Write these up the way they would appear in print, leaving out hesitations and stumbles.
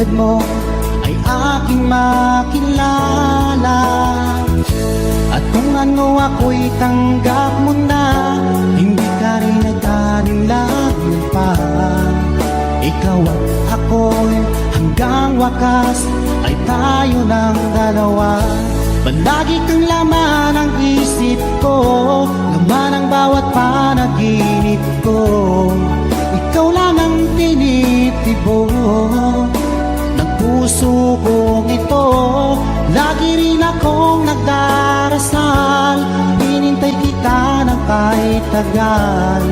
katulad mo ay aking makilala. At kung ano ako'y tanggap mo na, hindi ka rin nag-alinlangan pa. Ikaw at ako'y hanggang wakas ay tayo ng dalawa. Palagi kang laman ng isip ko, laman ng bawat panaginip ko. Ikaw lang ang tinitibo ng puso kong ito. Lagi rin akong nagdarasal, hinintay kita ng kahit tagal.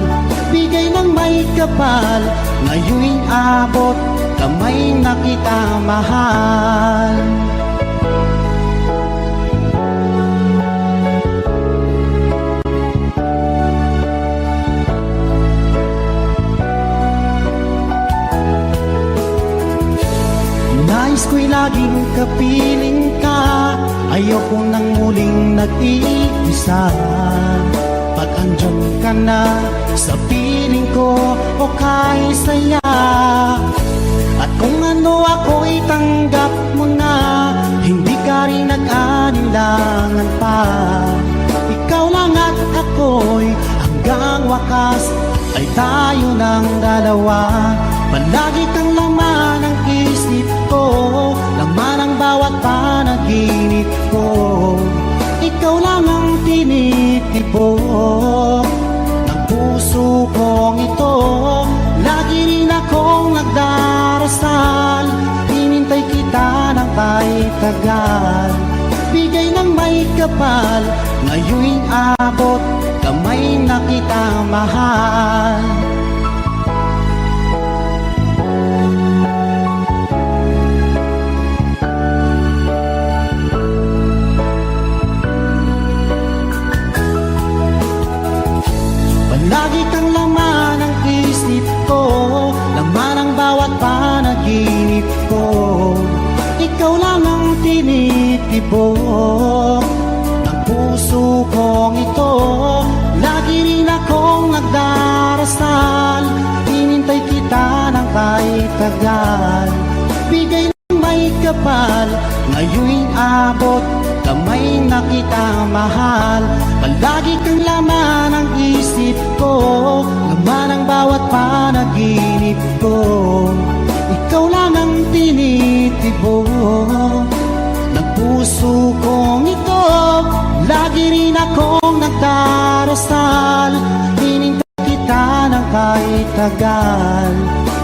Bigay ng may kapal, ngayon'y abot kamay na kita mahal. Nais ko'y laging kapiling ka, ayoko nang muling nag-iisa. Pag andyan ka na sa piling ko, okay saya. At kung ano ako'y tanggap mo na, hindi ka rin nag-alinlangan pa. Ikaw lang at ako'y hanggang wakas ay tayo ng dalawa. Palagi kang laman ng isip ko, laman ang bawat panaginip ko. Ikaw lang ang tinitibo ng puso kong ito. Lagi rin akong nagdarasal, hinintay kita ng kahit tagal. Bigay ng may kapal, ngayon'y abot kamay na kita mahal. Lagi kang laman ng isip ko, laman ang bawat panaginip ko. Ikaw lang ang tinitibo ng puso kong ito. Lagi rin akong nagdarasal, hinintay kita ng kahit tagal. Bigay ng may kapal, ngayon'y abot kamay na kita mahal. Palagi kang laman ng isip ko, laman ang bawat panaginip ko. Ikaw lang ang tinitibo ng puso kong ito. Lagi rin akong nagdarasal, hinintay kita ng kahit tagal.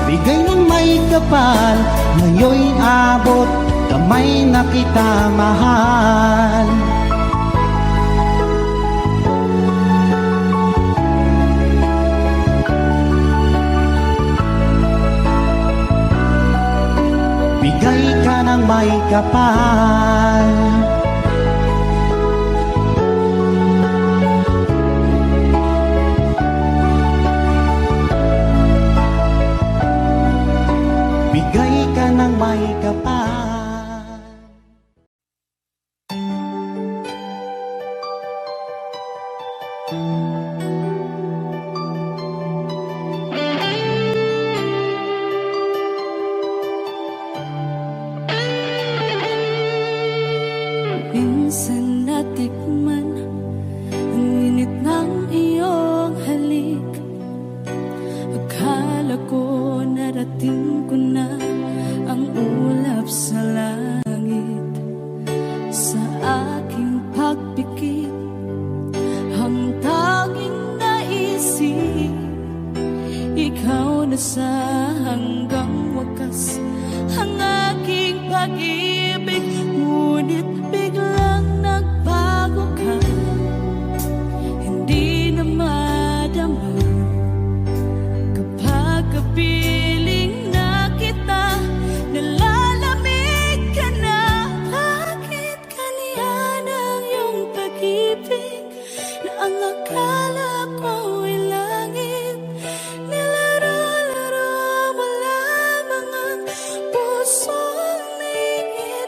Bigay ng may kapal, ngayon'y abot kamay na kita mahal. Bigay ka ng may kapal, bigay ka ng may kapal. Minsan natikman ang init ng iyong halik. Akala ko narating ko na ang ulap sa langit. Sa aking pagpikit, ang tanging naisip, ikaw na sa hanggang wakas ang aking pag-ibig. Ngunit biglang nagbago ka, hindi na madama kapag kapiling na kita. Nalalamig ka na, bakit kaniyan ang iyong pag-ibig na ang akala ko'y langit? Nilaro-laro mo lamang ang pusong naingit.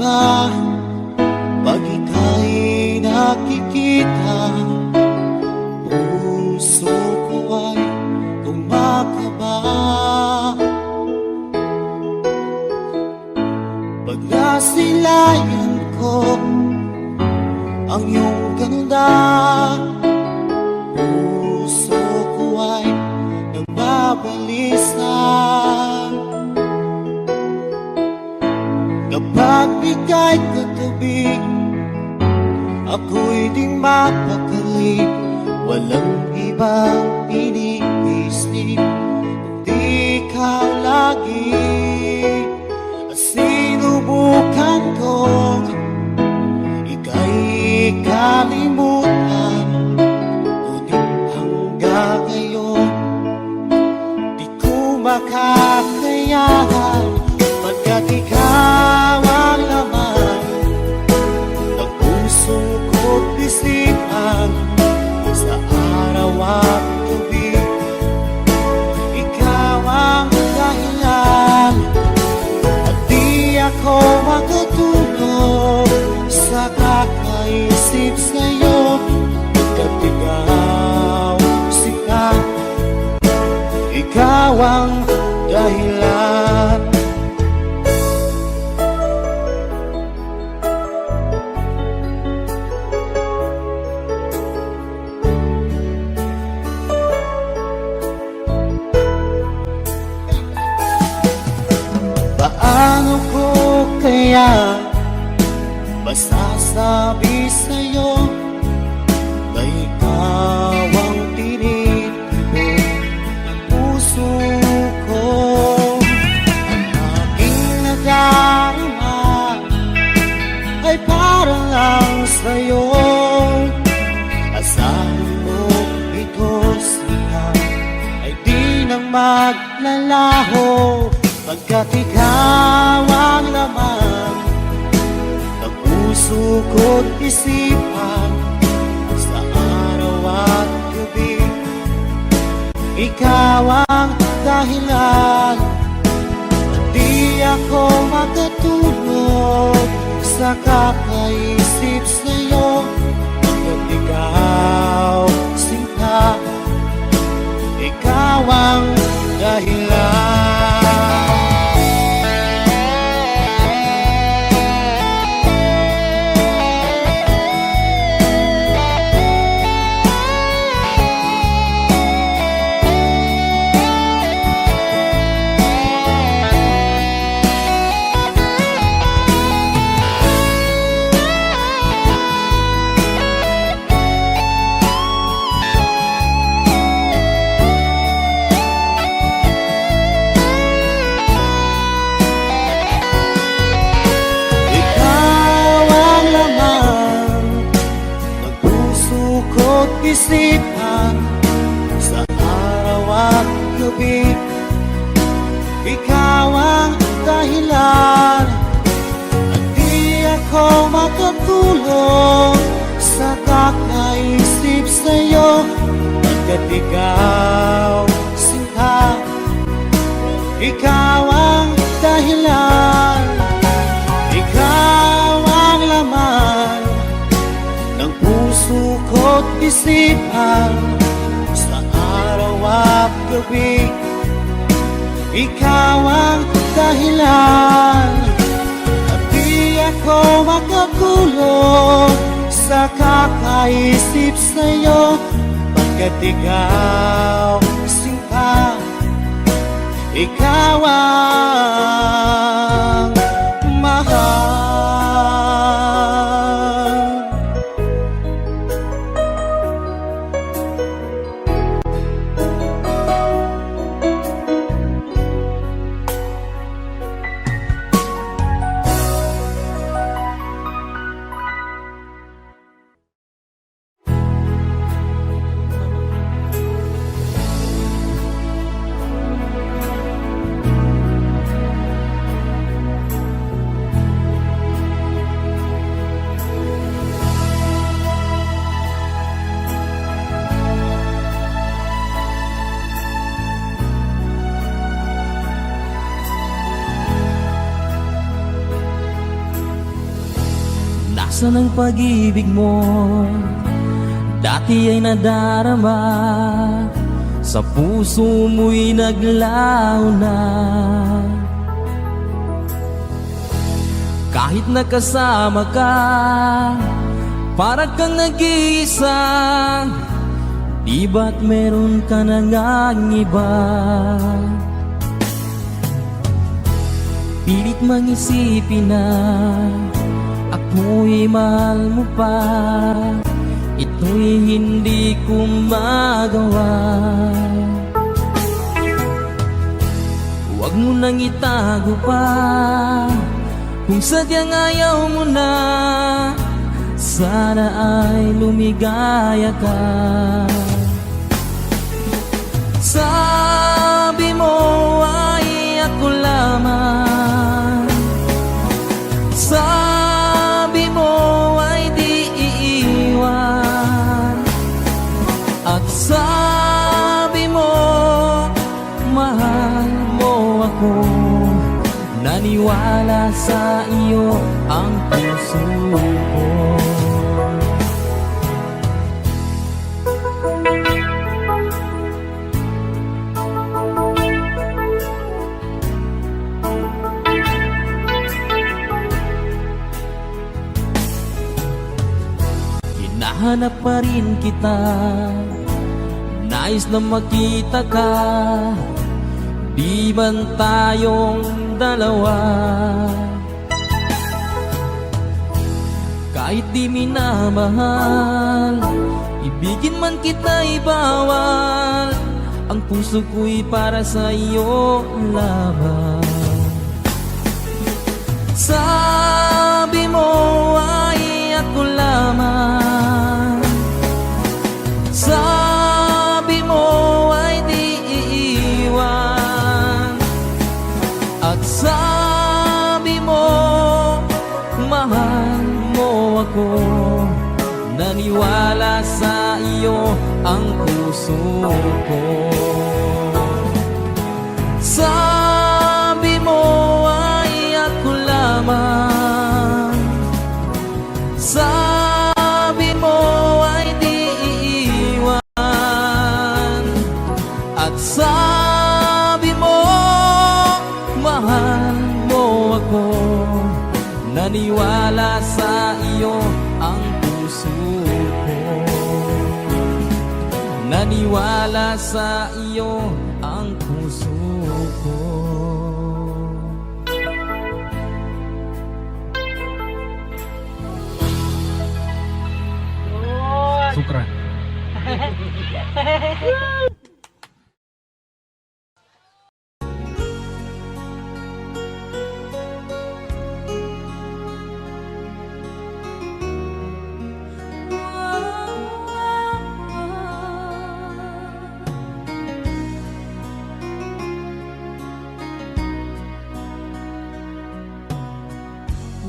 ka pag ika'y nakikita. Puso ko ay kumakaba pag nasilayan ko ang iyong ganda. Puso ko ay nagbabalisa kapag bigay katabi. Ako'y di mapakali, walang ibang iniisip kundi ikaw lagi. At sinubukan kong ika'y kalimutan, ngunit hanggang ngayon di ko makakayanan, pagkat ikaw ang laman ng puso ko't isipan. Sa araw at gabi, ikaw ang dahilan, at di ako makatulog sa kakaisip sa'yo, pagkat ikaw sika, ikaw ang dahilan. Paano ko kaya masasabi sa'yo na ikaw ang tinitibok ng puso ko? Ang aking nadarama ay para lang sa'yo. Asahan mo ito siya ay di nang maglalaho, pagkat ikaw ang laman ng puso ko't isipan. Sa araw at gabi, ikaw ang dahilan, at di ako makatulog sa kakaisip sa'yo, pagkat ikaw sinta, ikaw ang dahilan. Isipan sa araw at gabi, ikaw ang dahilan, at di ako makatulog sa kakaisip sa'yo, pagkat ikaw sinta, ikaw ang dahilan, ikaw ang laman ng puso ko't isipan. Sa araw at gabi, ikaw ang dahilan, at di ako makatulog sa kakaisip sa'yo, pagkat ikaw sinta, ikaw ang mahal. Asan ang pag-ibig mo? Dati ay nadarama, sa puso mo'y naglaho na. Kahit nakasama ka, para kang nag-iisa. Di ba't meron ka na ngang iba? Pilit mang isipin na ako'y mahal mo pa. Ito'y hindi ko magawa. Huwag mo nang itago pa, kung sadyang ayaw mo na. Sana ay lumigaya ka. Sabi mo ay ako lamang, sabi mo ay di iiwan, at sabi mo mahal mo ako. Naniwala sa iyo ang puso ko. Hinahanap pa rin kita, nais na makita ka. Di man tayong dalawa, kahit di minamahal, ibigin man kita'y bawal. Ang puso ko'y para sa iyo lamang. Sabi mo ay ako lamang, sabi mo ay di iiwan, at sabi mo mahal mo ako. Naniwala sa iyo ang puso ko. Sabi mo ay ako lamang, sabi mo ay di iiwan, at sabi mo mahal mo ako. Naniwala sa iyo ang puso ko. Naniwala sa iyo ang puso ko. Sukran.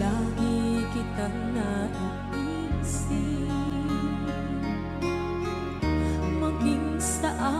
Lagi kitang naiisip, maging saan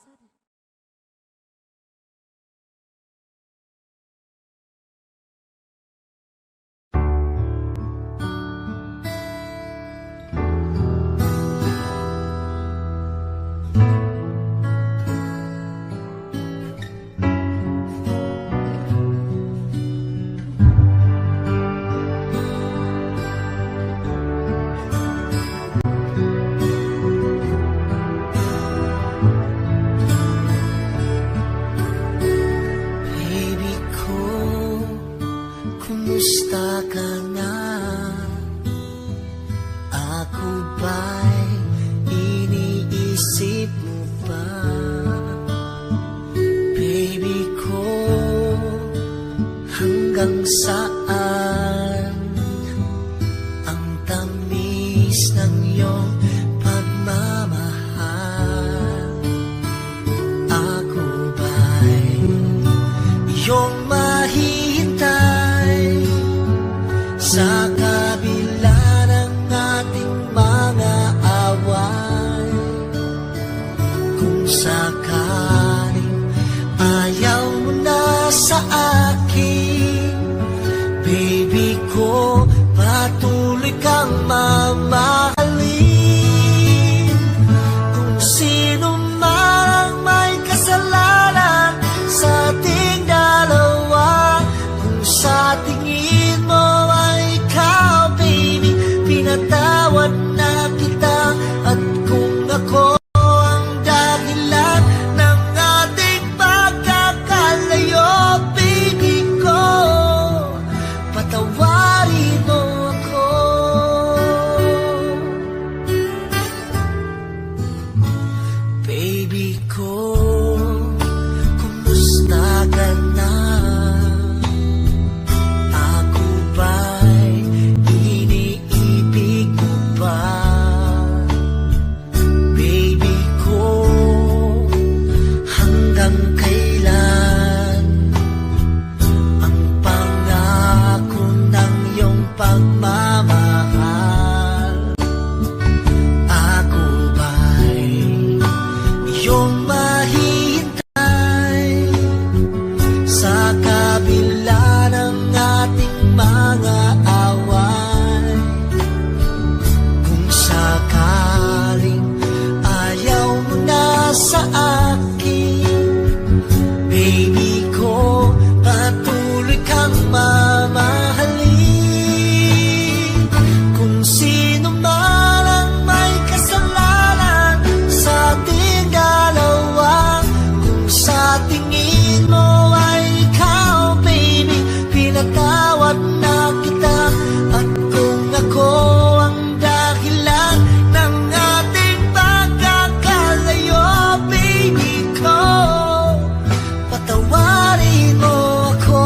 Pasad. Baby ko, kumusta ka na? Ako ba'y iniisip mo pa? Baby ko, hanggang saan ang tamis ng iyong pagmamahal? Ako ba'y iyong mahihintay sa kabila ng ating mga away? Kung sakaling ayaw mo na sa akin, baby ko, patuloy kang mamahalin. Kung sino man ang may kasalanan sa ating dalawa, kung sa tingin mo ay ikaw, baby, pinatawad na kita. At kung ako ang dahilan ng ating pagkakalayo, baby ko, patawarin mo ako. Baby ko, kumusta ka na? Ako ba'y iniibig mo ba? Baby ko, hanggang kailan ang pangako ng iyong pagmamahal? Ako ba'y iyong mahihintay sa kabila ng ating mga away? Kung sakaling ayaw mo na sa akin, baby ko, patuloy kang mamahalin. Kung sino man ang may kasalanan sa ating dalawa, kung sa tingin mo ay ikaw, baby, pinatawad na kita. At kung ako ang dahilan ng ating pagkakalayo, baby ko, patawarin mo ako.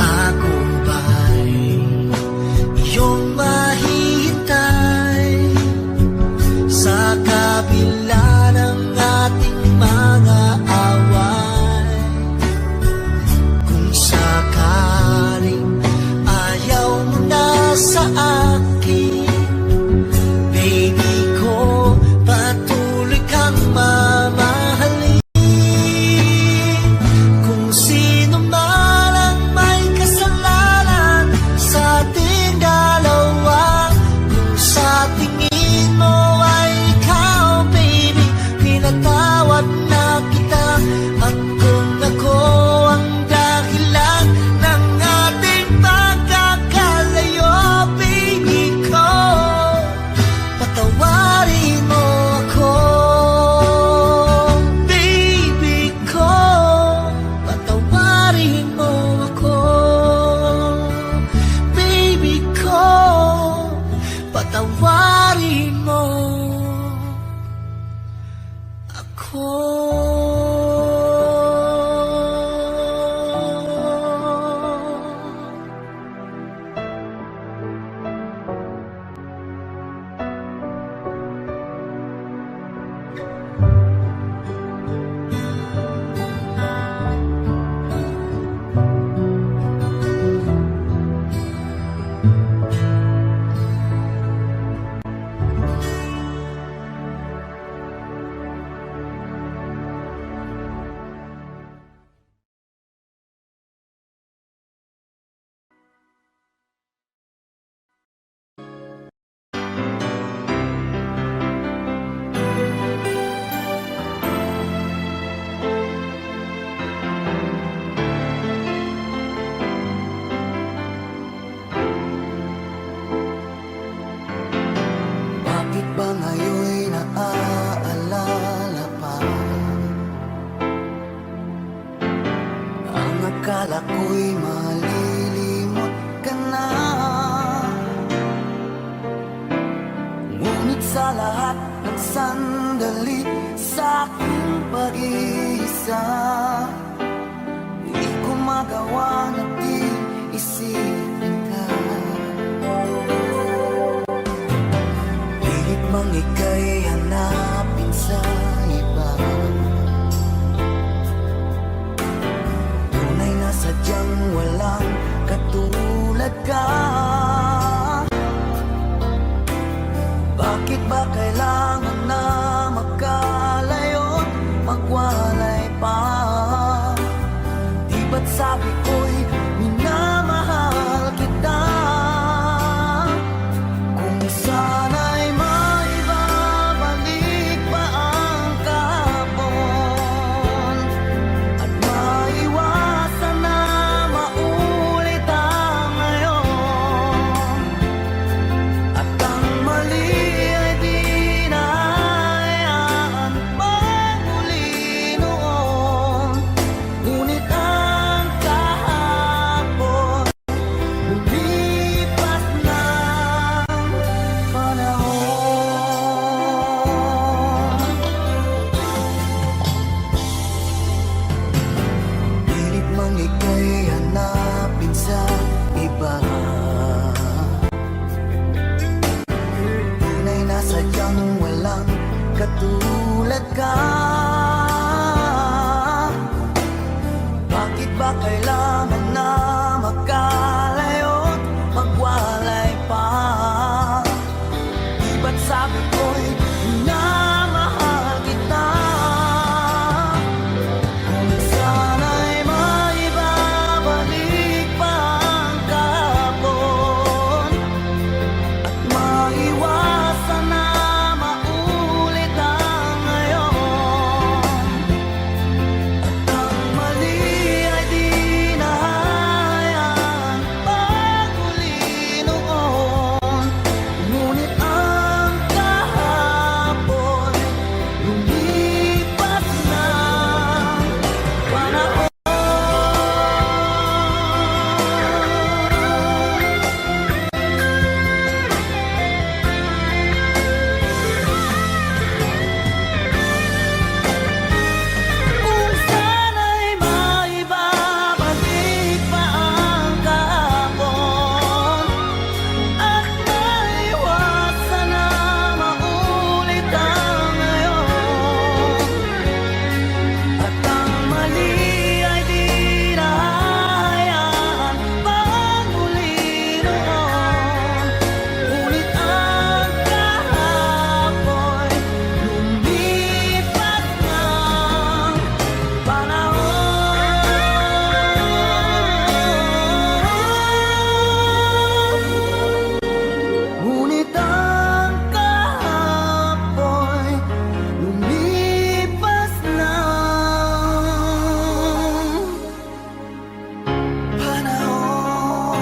Ako ba'y iyong mahihintay sa kabila ng ating mga away? Kung sakaling ayaw mo na sa akin, baby ko, patuloy kang mamahalin. Kung sino man ang may kasalanan sa ating dalawa, kung sa tingin mo ay ikaw, baby, pinatawad bawat sandali sa aking pag-iisa. Di ko magawa na di isipin ka. Pilit mang ika'y hanapin sa iba. Tunay na sadyang walang katulad ka. Bakit ba kailangan na magkalayo't magwalay pa? Di ba't sabi ko'y minamahal kita? Kung sana'y maibabalik pa ang kahapon at maiwasan na maulit ang ngayon, at ang mali ay di na hayaan magmuli noon. Ngunit ang kahapon lumipas ng panahon. Pilit mang ika'y hanapin sa iba. Tunay na sadyang walang katulad ka. Bakit ba kailangan na magkalayo't magwalay pa? Di ba't sabi ko'y minamahal kita? Kung sana'y maibabalik pa ang kahapon at maiwasan na maulit ang ngayon, at ang mali ay di na hayaan magmuli noon. Ngunit ang kahapon lumipas ng panahon. Kung sana'y maibabalik pa ang kahapon at maiwasan na maulit ang ngayon, at ang mali ay di na hayaan magmuli noon. Ngunit ang kahapon lumipas ng panahon. Ngunit ang kahapon lumipas ng panahon.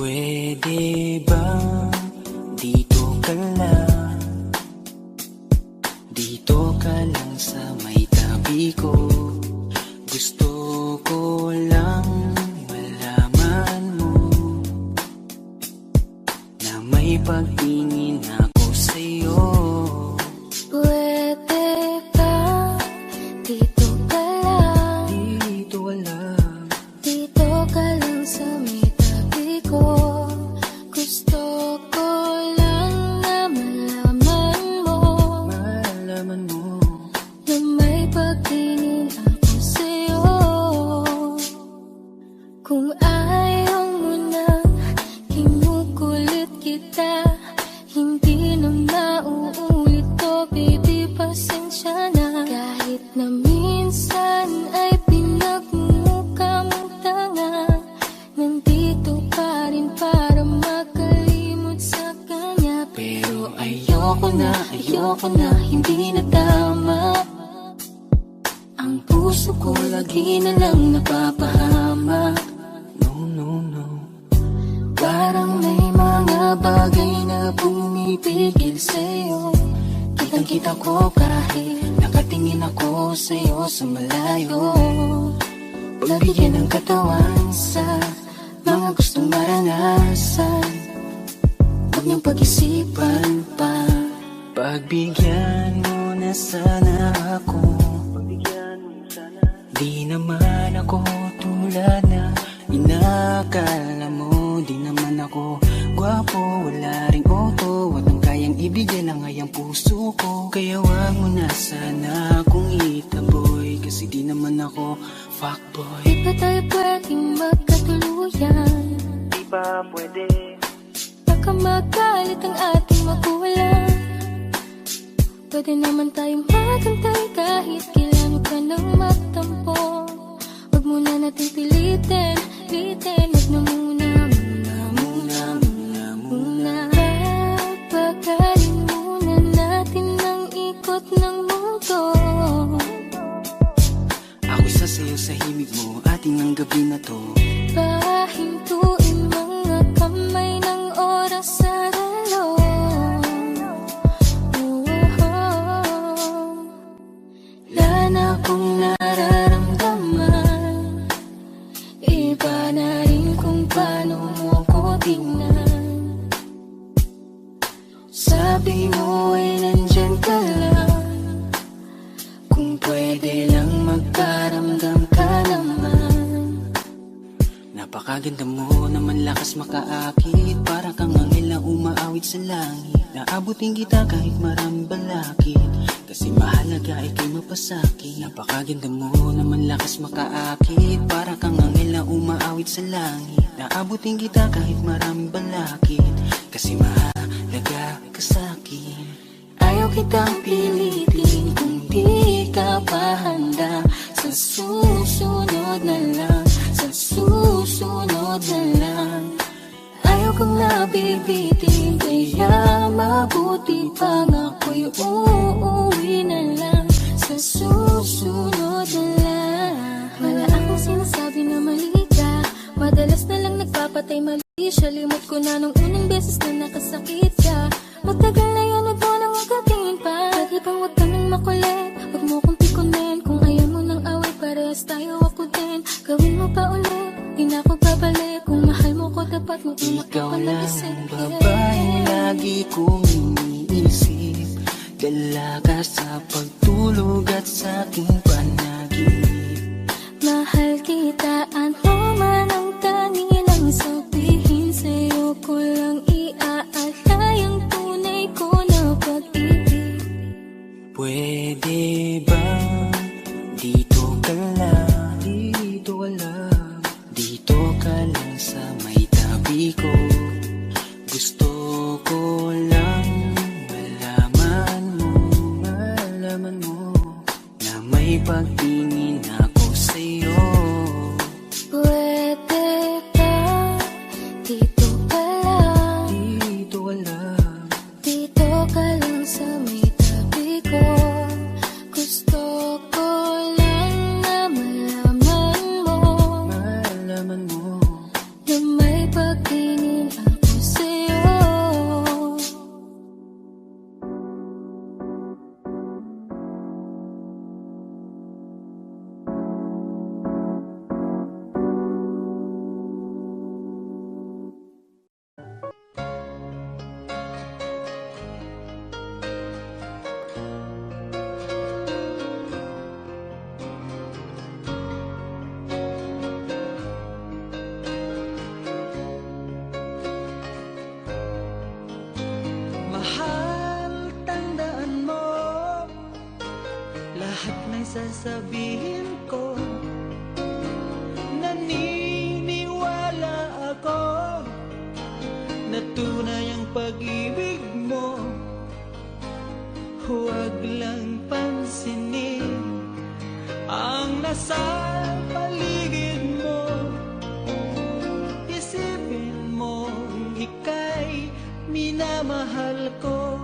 Pwede ba dito ka lang? Dito ka lang sa may tabi ko. Gusto ko lang malaman mo na may pagtingin ako sa'yo. Pwede ba dito ka lang? Dito lang. Dito ka lang sa may tabi ko. Gusto ko lang na malaman mo Malaman mo na may pagtingin sa'yo ko na hindi nadama. Ang puso ko lagi na lang napapahama. No, no, no. Parang may mga bagay na pumipigil sa'yo. Kitang-kita ko kahit nakatingin ako sa'yo sa malayo. Pagbigyan ng katawan sa mga gustong maranasan, huwag niyang pag-isipan pa. Pagbigyan mo na sana ako. Di naman ako tulad na inakala mo. Di naman ako gwapo, wala ring auto. Walang kayang ibigay lang ay ang puso ko. Kaya wag mo na sana akong itaboy, kasi di naman ako fuckboy. Di ba tayo pwedeng magkatuluyan? Di ba pwede? Baka magalit ang ating magulang. Pwede naman tayong magantay kahit kailan ka nang magtampo. Huwag muna natin pilitin, huwag na muna. Papagalin muna natin ang ikot ng mundo. Ako sasayaw sa himig mo, ating ang gabi na to. Pahintuin mga kamay ng oras sa relo. Wala na akong nararamdaman. Iba na rin kung paano mo ko tingnan. Sabi mo ay nandyan ka lang. Kung pwede lang magkaramdam ka naman. Napakaganda mo naman, lakas makaakit. Para kang anghel na umaawit sa langit. Naabutin kita kahit maraming balakid, kasi mahalaga ikay mapasakit. Napakaganda mo naman, lakas makaakit. Para kang anghel na umaawit sa langit. Naabutin kita kahit maraming balakid, kasi mahalaga ka sa'kin. Ayaw kitang pilitin kung di ka pa handa. Sa susunod na lang, sa susunod na lang. Ayaw kong nabibitin, kaya mabuti pang ako'y uuwi na lang. Sa susunod na lang. Wala akong sinasabi na mali ka. Madalas na lang nagpapatay mali siya. Limot ko na nung unang beses na nakasakit ka. Matagal na yun, huwag mo nang magatingin pa. Pwede bang huwag ka nang makulit? Huwag mo kong pikunin. Kung ayaw mo nang away, parehas tayo ako din. Gawin mo pa ulit, di na ako babalik. Kung mahal mo ko, dapat mo Ikaw lang ang babae lagi kong iniisip. Dala ka sa pagtulog at sa aking panaginip. Mahal kita, ano man ang kanilang sabihin. Sa'yo ko lang iaalay ang tunay ko na pag-ibig. Pwede ba dito ka lang, dito ka lang, dito ka lang sa may tabi ko. Gusto ko lang malaman mo na may pagtingin ako sa'yo. Pwede ba dito ka lang, Dito ka lang, dito ka lang sa may tabi ko. Gusto ko lang na malaman mo na may pagtingin ako sa'yo. Mahal, tandaan mo lahat ng sasabihin ko. Naniniwala ako na tunay ang pag-ibig mo. Huwag lang pansinin ang nasa paligid mo. Isipin mo ika'y minamahal ko.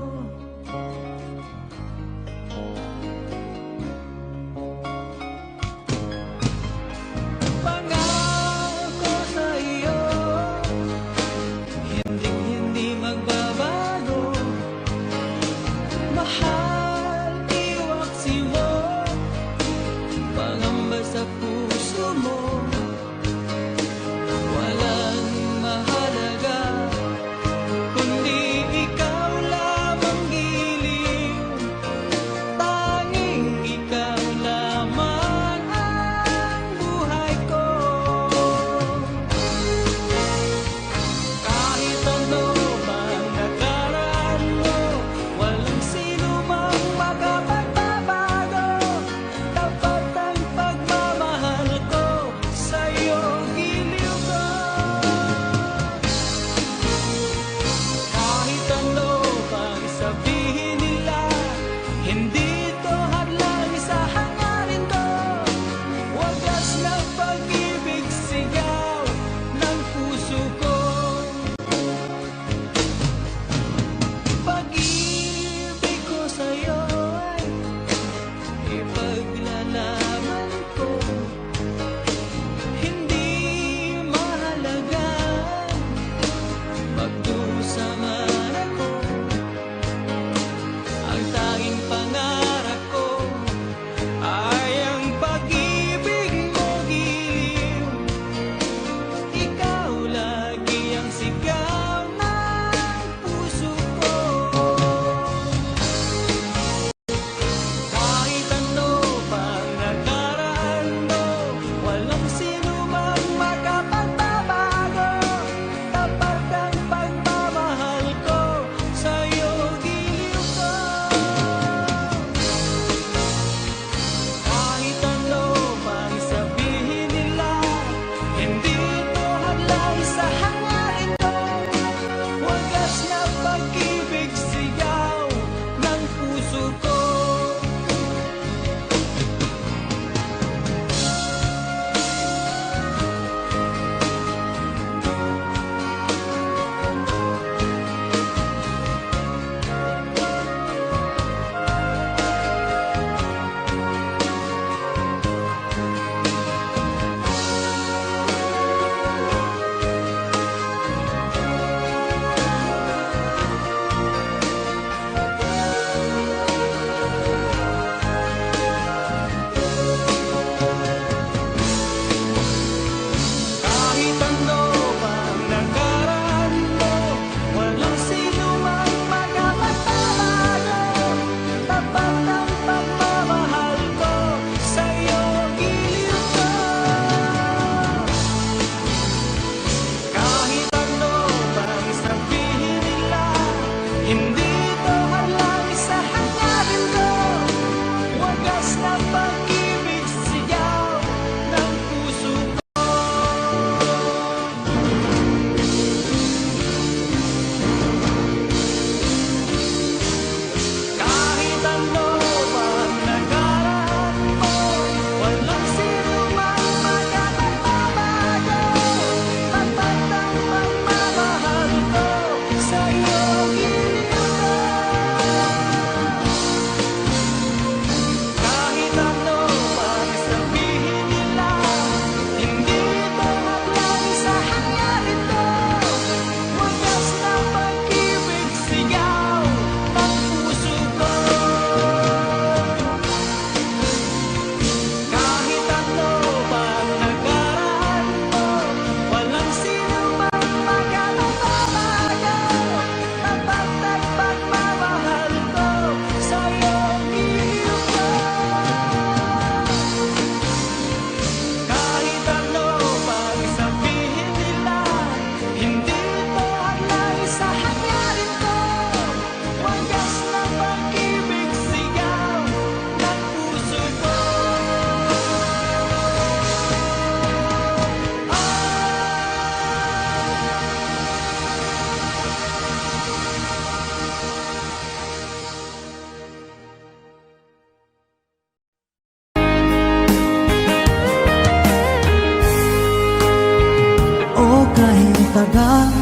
matagal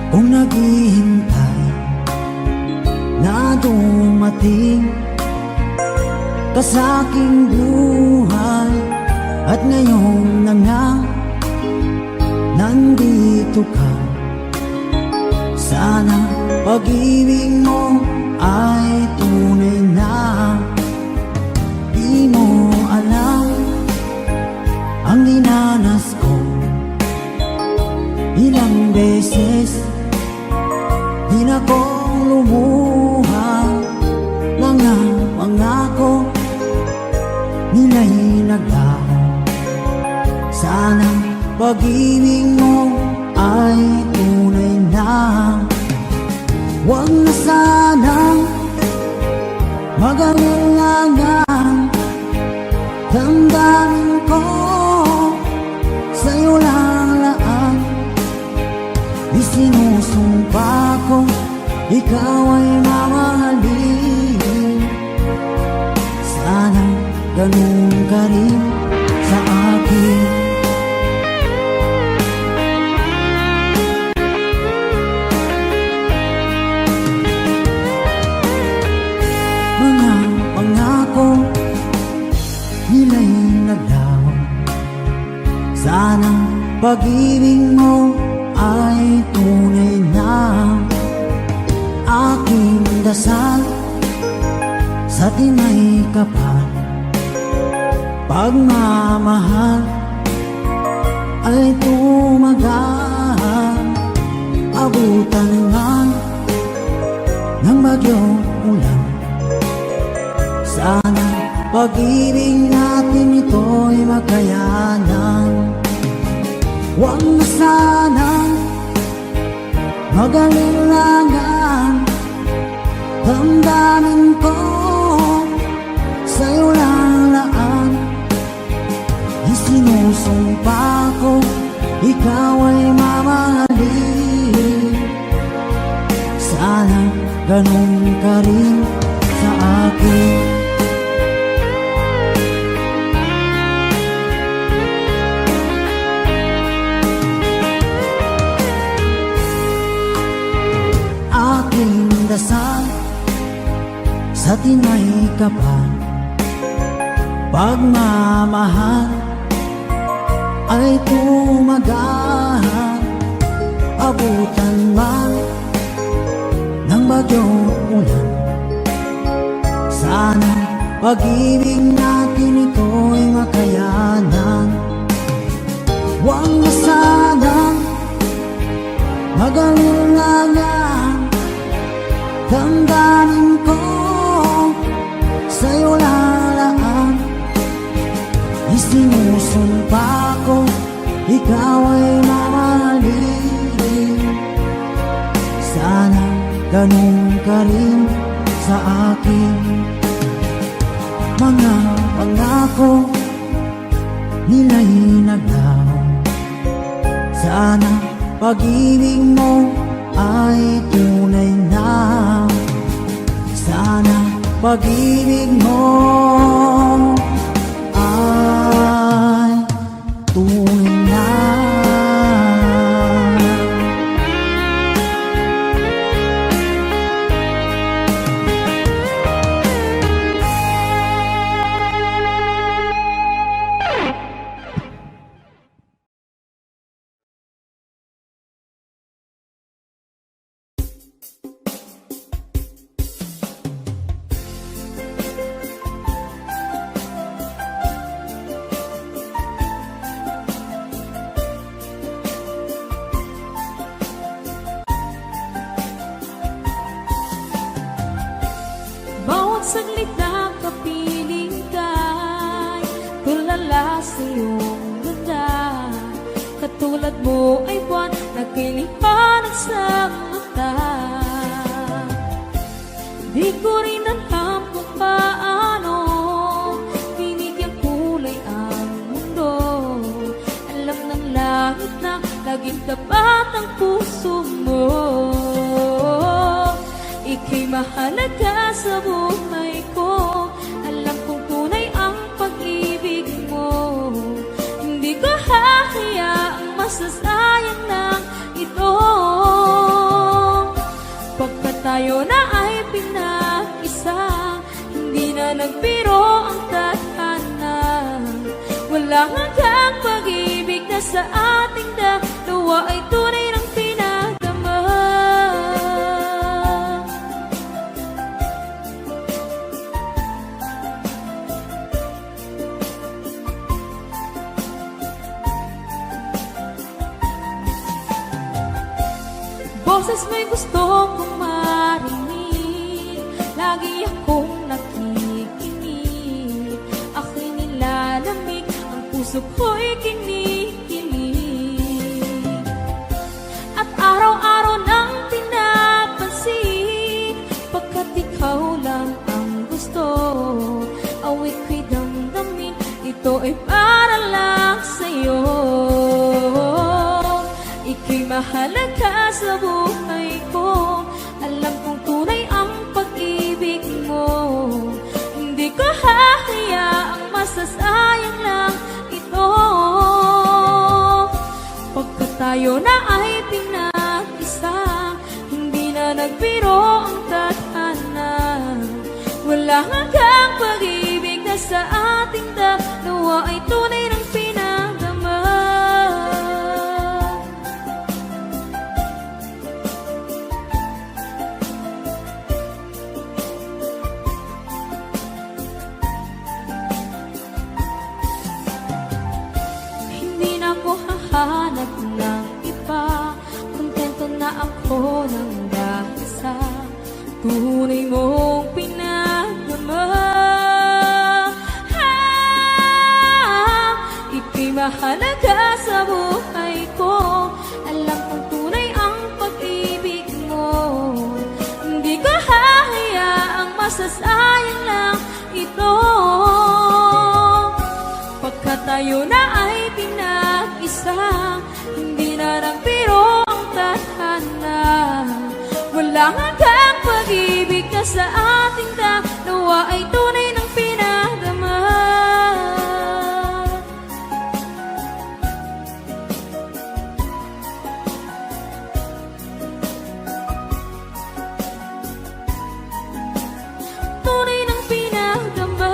kung naghihintay na dumating ka sa aking buhay. At ngayon na nga nandito ka. Sana pag-ibig mo ay tunay na. Di mo alam ang dinanas ko. Ilang beses di na kong lumuha. Mga pangako nila'y naglaho. Sana pag-ibig mo ay tunay na. Huwag na sanang mag-alinlangan. Damdamin ko sa'yo lang laan. Isinusumpa ko ikaw ay mamahalin. Sana ganun ka rin sa akin. Mga pangako nila'y naglaho. Sana pag-ibig mo ay tunay na. Aking dasal sa tinay kapal, pagmamahal ay tumagal. Abutan man ng bagyong ulan. Sana pag-ibig natin ito'y makayanan. Huwag na sanang mag-alinlangan. Damdamin ko sa'yo lang laan. Isinusumpa ko ikaw ay mamahalin. Sana ganun ka rin sa akin. Aking dasal sa tinay kapal, pagmamahal ay tumagal. Abutan man ng bagyong ulan. Sana pag-ibig natin ito'y makayanan. Huwag na sanang mag-alinlangan. Damdamin ko sa'yo lalaan. Isinusumpa ko ikaw ay mamahalin. Sana ganun ka rin sa akin. Mga pangako nila'y naglaho. Sana pag-ibig mo ay tunay na. Sana pag-ibig mo ay tunay na. Bawat saglit na kapiling ka'y tulala sa iyong ganda. Katulad mo ay buwan na kiliwanag sa mata. Di ko rin alam kung paano binigyan kulay ang mundo. Alam ng langit na laging tapat ang puso mo. Ika'y mahalaga sa buhay ko. Alam kong tunay ang pag-ibig mo. Hindi ko hahayaang masasayang na tayo na ay pinag-isa, hindi na nagbiro ang tadhana. Walang hanggang pag-ibig na sa ating dalawa ay tunay ng pinagdama. Boses mo'y gusto kong marinig, lagi akong nakikinig. Ako'y nilalamig, ang puso ko'y kinikilig. At araw-araw nang pinapansin, pagkat ikaw lang ang gusto. Awit ko'y damdamin, ito ay para lang sa'yo. Ika'y mahalaga sa buhay ko, alam kong tunay ang pag-ibig mo. Hindi ko hahayaang masasayang lang ito. Pagkat tayo na ay pinag-isa, hindi na nagbiro ang tadhana. Wala hanggang pag-ibig na sa ating dalawa ay tunay ng pinagdama. Hindi na ako hahanap ng iba, kontento na ako ng dahil sa tunay mong pinagdama. Ika'y mahalaga sa buhay ko, alam kong tunay ang pag-ibig mo. Hindi ko hahayaang masasayang lang ito. Pagkat tayo na ay pinag-isa, hindi na nagbiro ang tadhana. Walang hanggang pag-ibig na sa ating dalawa ay tunay ng pinagdama. Tunay ng pinagdama.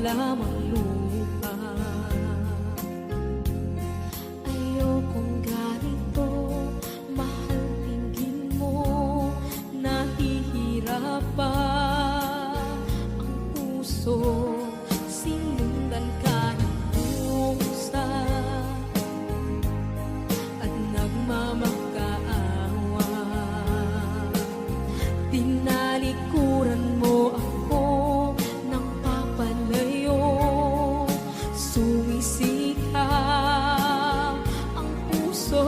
lamang lupa. Ayokong ganito, mahal tingin mo, nahihirapan ang puso, sinundan ka ng pusa at nagmamakaawa. Tinalikuran mo ako ng papalayo, sumisigaw ang puso,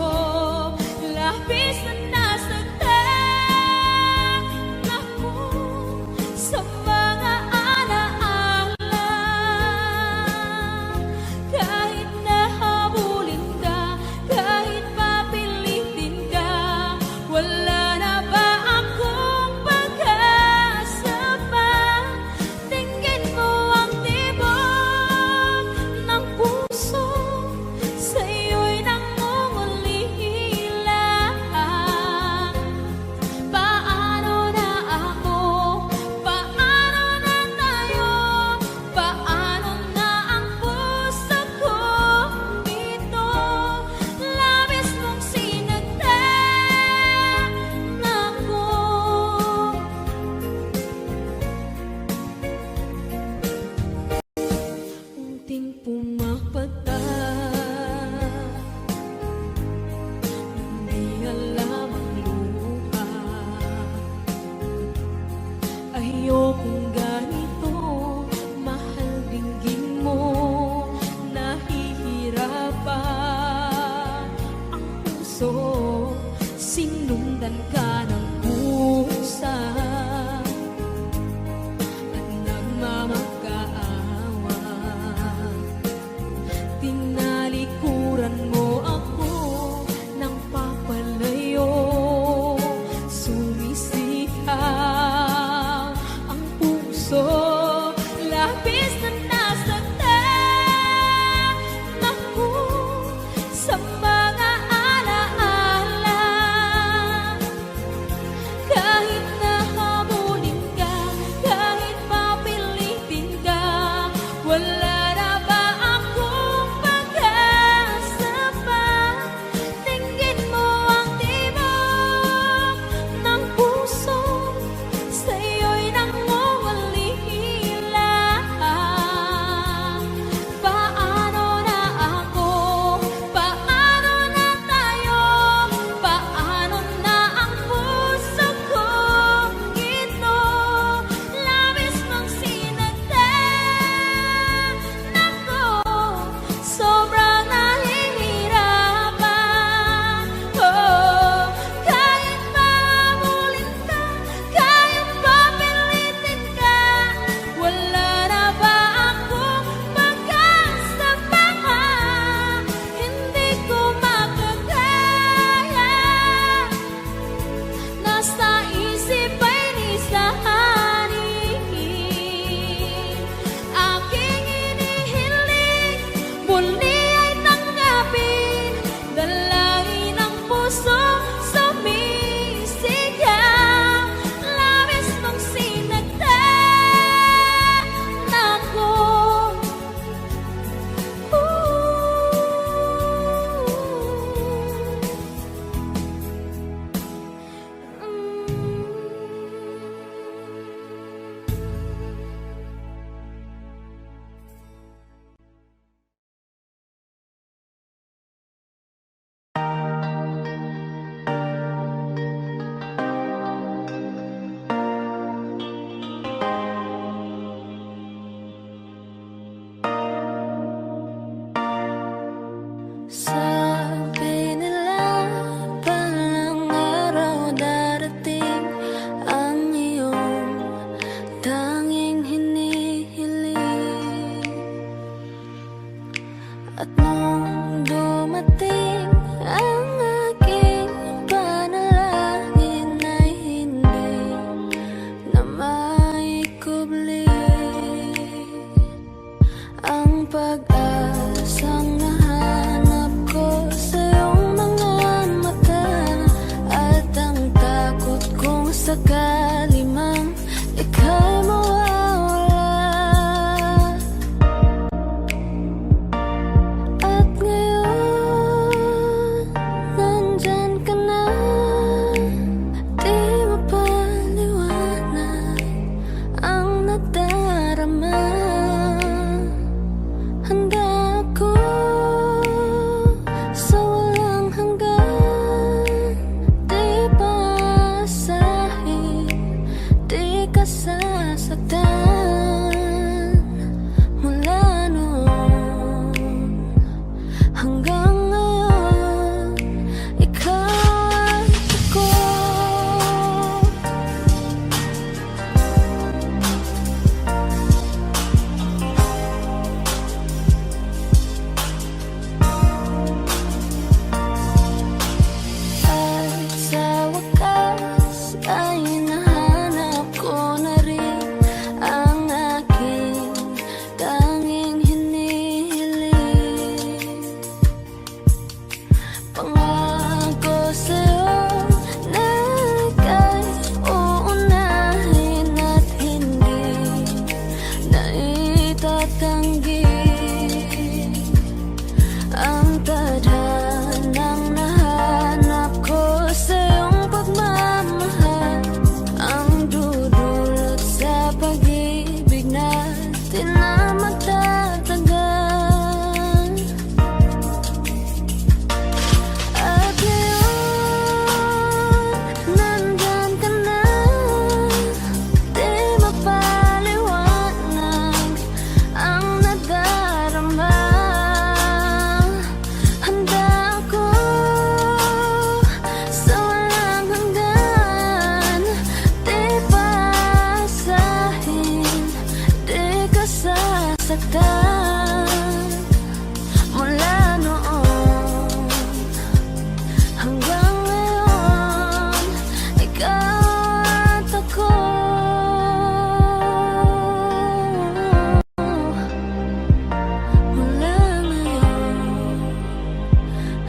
labis na nasaktan ako sa mga alaala. Kahit nahabulin ka, kahit papilitin ka, wala na ba akong pag-asa pa? Tingin mo ang tibok ng puso, sa'yo'y nangungulila. Paano na ako? Paano na tayo? Paano na ang puso kong ito? Labis mong sinagtan ako. Unting pumapata, hindi alam ang luha. Ayokong ganito, mahal dinggin mo, nahihirapan ang puso, sinundan ka ng pusa at nagmamakaawa. Tinalikuran mo ako ng papalayo, sumisigaw ang puso, labis na nasaktan ako sa mga alaala. Kahit nahabulin ka, kahit papilitin ka, wala na ba akong pag-asa pa? Tingin mo ang tibok ng puso, sa'yo'y nangungulila. Paano na ako? Paano na tayo? Paano na ang puso kong ito? Labis mong sinagtan ako, sobrang nahihirapan. Oh, kahit mahabulin ka, kahit papilitin ka, wala na ba akong pag-asa pa? Hindi ko makakaya, nasa isip ay nisahanin. Aking inihiling, muli ay tanggapin, dalangin ng puso, sumisigaw, labis mong sinagtan ako. Sabi nila palang araw darating ang iyong tanging hinihiling. At nung dumating ang aking panalangin ay hindi na maikubli. Ang pag-asang nahanap ko sa iyong mga mata, at ang takot kong sakali mang ika'y mawawala. nadarama. Handa ako sa walang hanggan. Di basahin, di ka sasaktan. Mula noon hanggang ngayon, ikaw at ako. At sa wakas ay nahanap ko na rin ang aking tanging hinihiling. Pangako sa'yo na ika'y uunahin at hindi na itatanggi ang tadhanang nahanap ko sa iyong pagmamahal, ang dudulot sa pag-ibig natin na magtatagal. At ngayon, nandyan ka na, di mapaliwanag ang nadarama. Handa ako sa walang hanggan, di basahin, di ka sasaktan. Mula noon hanggang ngayon, ikaw at ako. Mula ngayon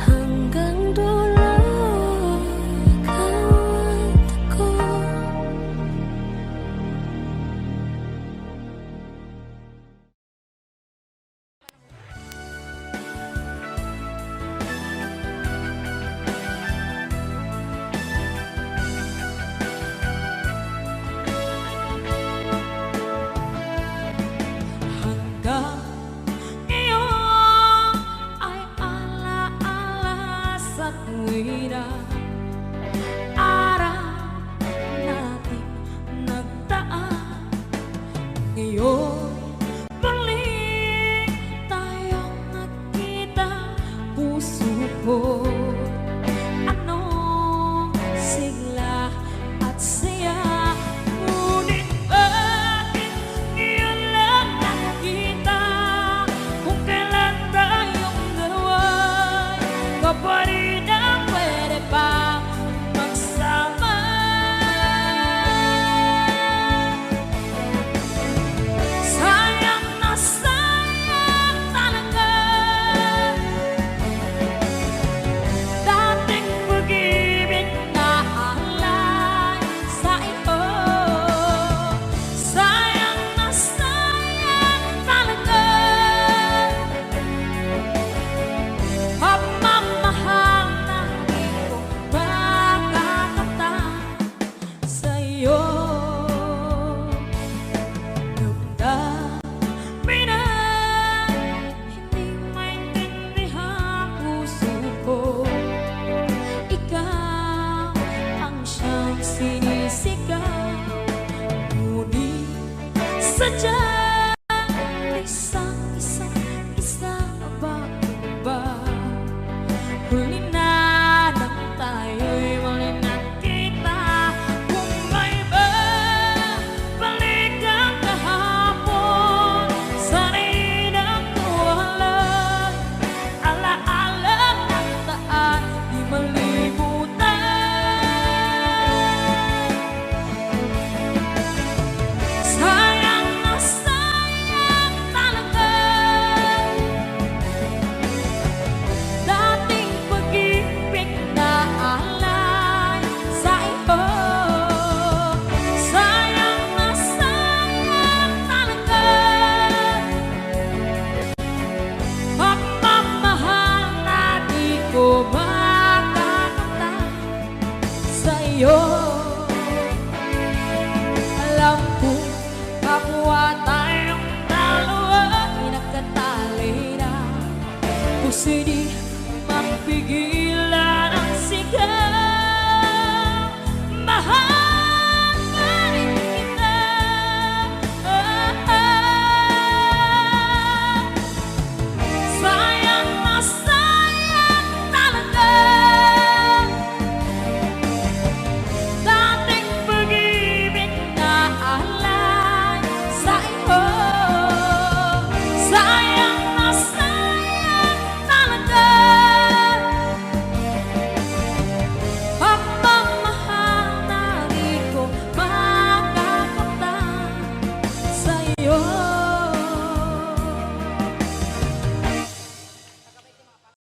hanggang dulo, ikaw at ako. Hanggang ngayon ay alaala sa tuwira, araw natin nagdaan. Ngayon muli tayong nagkita, puso ko anong sigla at saya. Ngunit bakit ngayon lang nakita, kung kailan tayong dalawa'y kapatid na pwede pa magsama. Sayang na sayang talaga dating pag-ibig na alay sa iyo. Sayang na sayang talaga pagmamahal na di ko makakamtan sa iyo. Damdamin na hindi maintindihan puso ko, ikaw ang siyang sinisigaw. Ngunit sadya